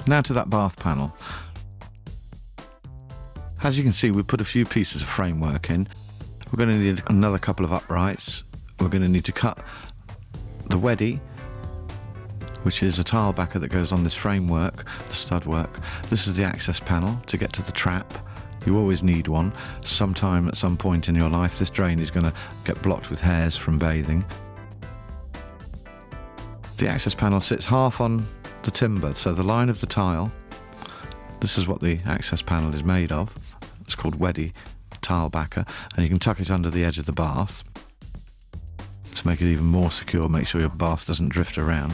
Now to that bath panel. As you can see, we put a few pieces of framework in. We're going to need another couple of uprights. We're going to need to cut the Wedi, which is a tile backer that goes on this framework, the stud work. This is the access panel to get to the trap. You always need one. Sometime at some point in your life, this drain is going to get blocked with hairs from bathing. The access panel sits half on the timber, so the line of the tile, this is what the access panel is made of. It's called Wedi tile backer, and you can tuck it under the edge of the bath to make it even more secure. Make sure your bath doesn't drift around.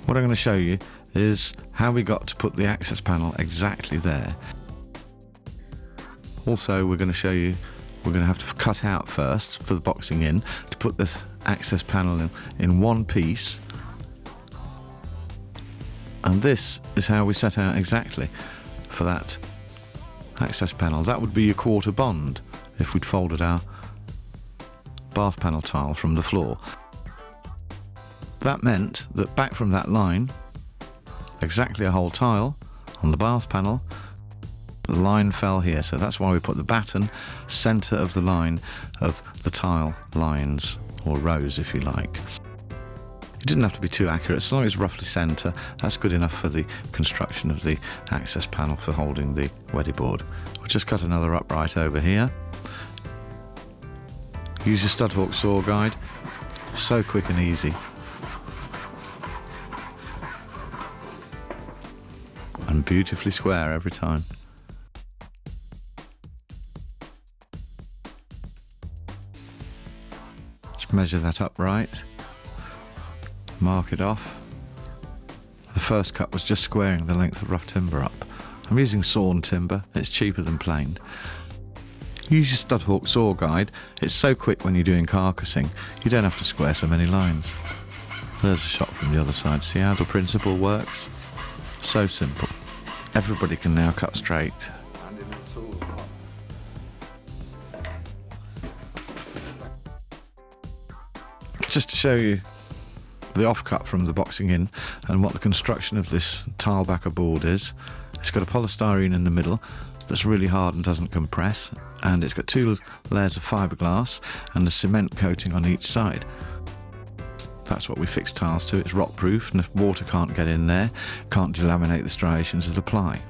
What I'm going to show you is how we got to put the access panel exactly there. Also, we're going to show you, we're going to have to cut out first for the boxing in to put this access panel in one piece. And this is how we set out exactly for that access panel. That would be your quarter bond if we'd folded our bath panel tile from the floor. That meant that back from that line, exactly a whole tile on the bath panel, the line fell here. So that's why we put the batten centre of the line of the tile lines, or rows if you like. It didn't have to be too accurate, as long as it's roughly centre. That's good enough for the construction of the access panel for holding the Wedi board. We'll just cut another upright over here. Use your Studhawk saw guide. So quick and easy. And beautifully square every time. Just measure that upright. Mark it off. The first cut was just squaring the length of rough timber up. I'm using sawn timber, it's cheaper than planed. Use your Studhawk saw guide. It's so quick when you're doing carcassing, you don't have to square so many lines. There's a shot from the other side. See how the principle works? So simple. Everybody can now cut straight. Just to show you the offcut from the boxing in and what the construction of this tile backer board is. It's got a polystyrene in the middle that's really hard and doesn't compress, and it's got two layers of fiberglass and a cement coating on each side. That's what we fix tiles to. It's rock proof, and if water can't get in there, can't delaminate the striations of the ply.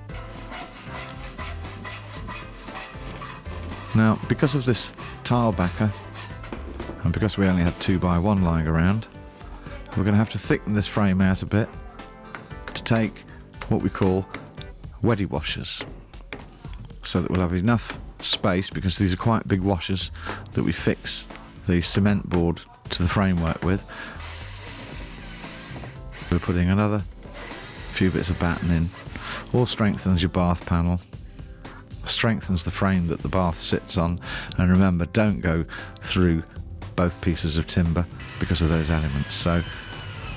Now, because of this tile backer, and because we only had 2x1 lying around, we're going to have to thicken this frame out a bit to take what we call Wedi washers, so that we'll have enough space, because these are quite big washers that we fix the cement board to the framework with. We're putting another few bits of batten in. All strengthens your bath panel, strengthens the frame that the bath sits on, and remember, don't go through both pieces of timber because of those elements, so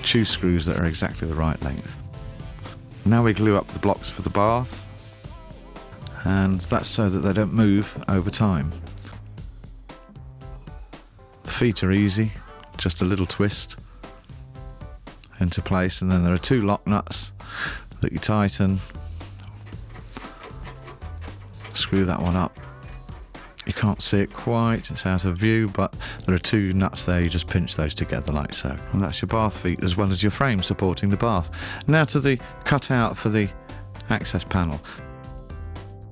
choose screws that are exactly the right length. Now we glue up the blocks for the bath, and that's so that they don't move over time. The feet are easy, just a little twist into place, and then there are two lock nuts that you tighten. Screw that one up. You can't see it quite, it's out of view, but there are two nuts there, you just pinch those together like so. And that's your bath feet as well as your frame supporting the bath. Now to the cutout for the access panel.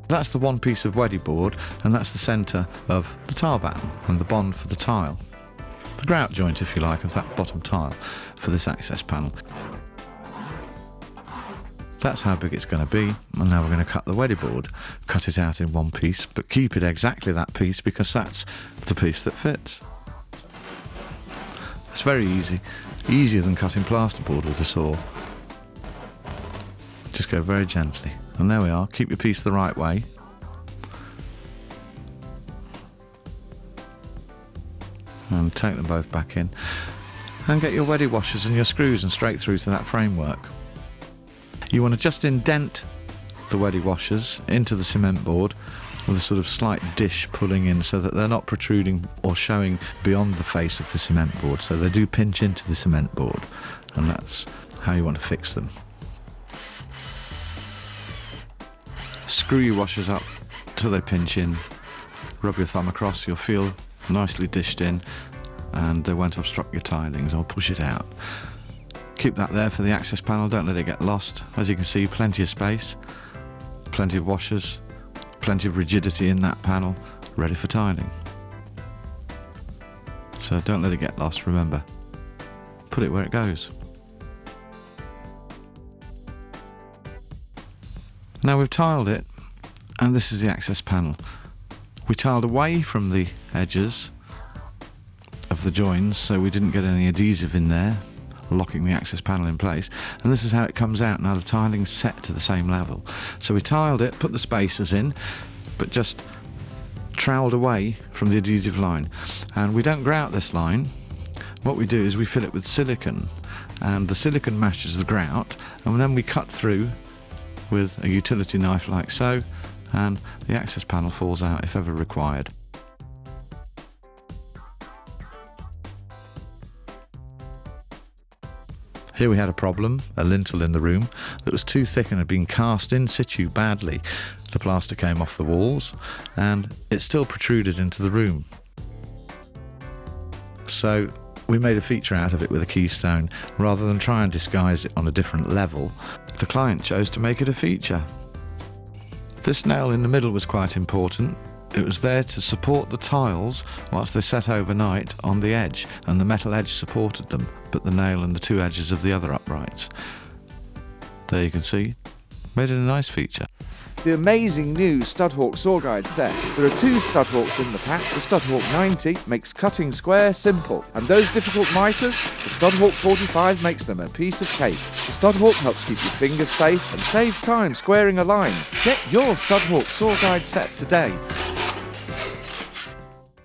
That's the one piece of Wedi board, and that's the centre of the tile batten and the bond for the tile. The grout joint, if you like, of that bottom tile for this access panel. That's how big it's going to be, and now we're going to cut the Wedi board. Cut it out in one piece, but keep it exactly that piece, because that's the piece that fits. It's very easy, easier than cutting plasterboard with a saw. Just go very gently, and there we are. Keep your piece the right way. And take them both back in, and get your Wedi washers and your screws and straight through to that framework. You want to just indent the Wedi washers into the cement board with a sort of slight dish pulling in, so that they're not protruding or showing beyond the face of the cement board, so they do pinch into the cement board, and that's how you want to fix them. Screw your washers up till they pinch in. Rub your thumb across, you'll feel nicely dished in and they won't obstruct your tilings or push it out. Keep that there for the access panel, don't let it get lost. As you can see, plenty of space, plenty of washers, plenty of rigidity in that panel, ready for tiling. So don't let it get lost, remember, put it where it goes. Now we've tiled it, and this is the access panel. We tiled away from the edges of the joins so we didn't get any adhesive in there, locking the access panel in place, and this is how it comes out. Now the tiling's set to the same level. So we tiled it, put the spacers in, but just troweled away from the adhesive line. And we don't grout this line. What we do is we fill it with silicone, and the silicone matches the grout, and then we cut through with a utility knife like so, and the access panel falls out if ever required. Here we had a problem, a lintel in the room that was too thick and had been cast in situ badly. The plaster came off the walls and it still protruded into the room. So we made a feature out of it with a keystone. Rather than try and disguise it on a different level, the client chose to make it a feature. This nail in the middle was quite important. It was there to support the tiles whilst they sat overnight on the edge, and the metal edge supported them, but the nail and the two edges of the other uprights. There you can see, made it a nice feature. The amazing new Studhawk saw guide set. There are two Studhawks in the pack. The Studhawk 90 makes cutting square simple, and those difficult miters, the Studhawk 45 makes them a piece of cake. The Studhawk helps keep your fingers safe and save time squaring a line. Get your Studhawk saw guide set today.